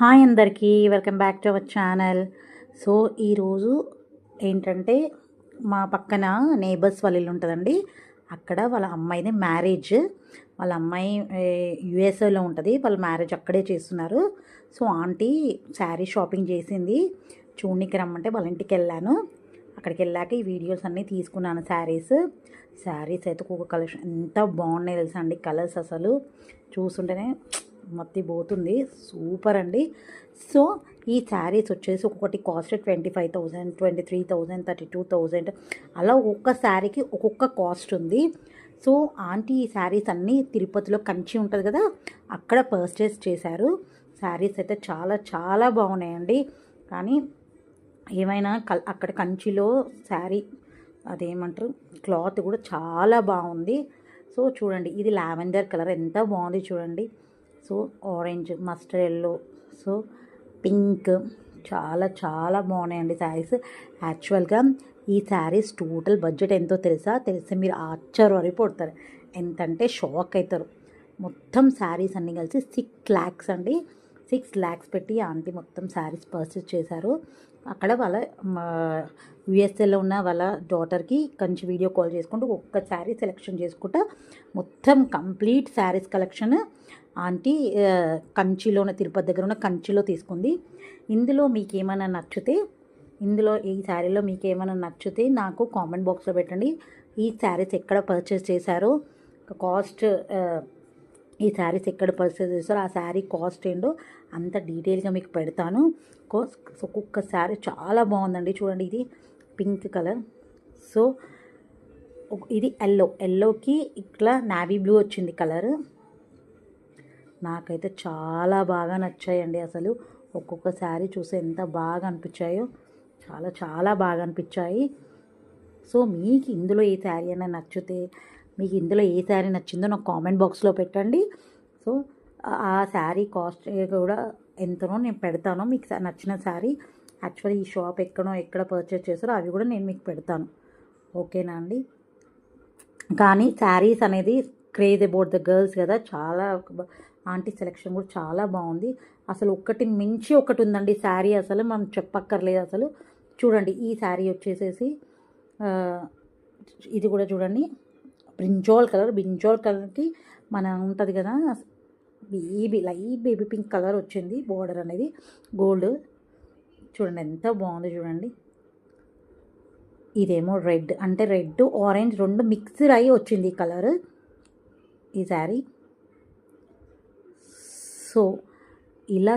Hi అందరికీ welcome back to our channel. So ఈరోజు ఏంటంటే మా పక్కన నేబర్స్ వాళ్ళ ఇల్లు ఉంటుందండి. అక్కడ వాళ్ళ అమ్మాయిది మ్యారేజ్. వాళ్ళ అమ్మాయి యుఎస్ఏలో ఉంటుంది. వాళ్ళ మ్యారేజ్ అక్కడే చేస్తున్నారు. సో ఆంటీ శారీ షాపింగ్ చేసింది, చూడనికి రమ్మంటే వాళ్ళ ఇంటికి వెళ్ళాను. అక్కడికి వెళ్ళాక ఈ వీడియోస్ అన్నీ తీసుకున్నాను. శారీస్ అయితే ఒక్కొక్క కలెక్షన్ ఎంత బాగున్నాయి తెలుసా అండి. కలర్స్ అసలు చూస్తుంటేనే మత్తి పోతుంది. సూపర్ అండి. సో ఈ శారీస్ వచ్చేసి ఒక్కొక్కటి కాస్ట్ 25,000, 23,000, 32,000 అలా ఒక్కొక్క శారీకి ఒక్కొక్క కాస్ట్ ఉంది. సో ఆంటీ ఈ శారీస్ అన్నీ తిరుపతిలో కంచి ఉంటుంది కదా, అక్కడ పర్చేస్ చేశారు. శారీస్ అయితే చాలా చాలా బాగున్నాయండి. కానీ ఏమైనా అక్కడ కంచిలో శారీ అదేమంటారు క్లాత్ కూడా చాలా బాగుంది. సో చూడండి, ఇది లావెండర్ కలర్ ఎంత బాగుంది చూడండి. So orange, mustard yellow, so pink, చాలా చాలా బాగున్నాయండి శారీస్. యాక్చువల్గా ఈ శారీస్ టోటల్ బడ్జెట్ ఎంతో తెలిస్తే మీరు ఆశ్చర్యపడతారు. ఎంతంటే షాక్ అవుతారు. మొత్తం శారీస్ అన్నీ కలిసి 6 lakhs అండి. 6 lakhs పెట్టి ఆంటీ మొత్తం శారీస్ పర్చేస్ చేశారు. అక్కడ వాళ్ళ యుఎస్ఏలో ఉన్న వాళ్ళ డాటర్కి కంచి వీడియో కాల్ చేసుకుంటూ ఒక్క శారీ సెలెక్షన్ చేసుకుంటా మొత్తం కంప్లీట్ శారీస్ కలెక్షన్ ఆంటీ కంచిలోనే తిరుపతి దగ్గర ఉన్న కంచిలో తీసుకుంది. ఇందులో మీకు ఏమైనా నచ్చితే, ఈ శారీలో మీకు ఏమైనా నచ్చితే నాకు కామెంట్ బాక్స్లో పెట్టండి. ఈ శారీస్ ఎక్కడ పర్చేస్ చేశారో, కాస్ట్, ఈ శారీస్ ఎక్కడ పర్చేస్ చేస్తారో ఆ శారీ కాస్ట్ ఏంటో అంత డీటెయిల్గా మీకు పెడతాను. ఒక్కొక్క శారీ చాలా బాగుందండి. చూడండి, ఇది పింక్ కలర్, సో ఇది ఎల్లోకి ఇట్లా నావీ బ్లూ వచ్చింది కలర్. నాకైతే చాలా బాగా నచ్చాయండి. అసలు ఒక్కొక్క శారీ చూసి ఎంత బాగా అనిపించాయో, చాలా చాలా బాగా అనిపించాయి. సో మీకు ఇందులో ఏ శారీ అయినా నచ్చితే, మీకు ఇందులో ఏ శారీ నచ్చిందో నాకు కామెంట్ బాక్స్లో పెట్టండి. సో ఆ శారీ కాస్ట్ కూడా ఎంతనో నేను పెడతాను. మీకు నచ్చిన శారీ యాక్చువల్లీ ఈ షాప్ ఎక్కడ పర్చేస్ చేస్తారో అవి కూడా నేను మీకు పెడతాను. ఓకేనా అండి. కానీ శారీస్ అనేది క్రేజ్ అబౌట్ ద గర్ల్స్ కదా, చాలా ఆంటీ సెలెక్షన్ కూడా చాలా బాగుంది. అసలు ఒకటి మించి ఒకటి ఉందండి శారీ, అసలు మనం చెప్పక్కర్లేదు అసలు. చూడండి, ఈ శారీ వచ్చేసేసి ఇది కూడా చూడండి, బ్రింజాల్ కలర్కి మన ఉంటుంది కదా లైట్ బేబీ పింక్ కలర్ వచ్చింది. బోర్డర్ అనేది గోల్డ్. చూడండి ఎంత బాగుంది చూడండి. ఇదేమో రెడ్, అంటే రెడ్ ఆరెంజ్ రెండు మిక్స్డ్ అయ్యి వచ్చింది ఈ కలర్ ఈ శారీ. సో ఇలా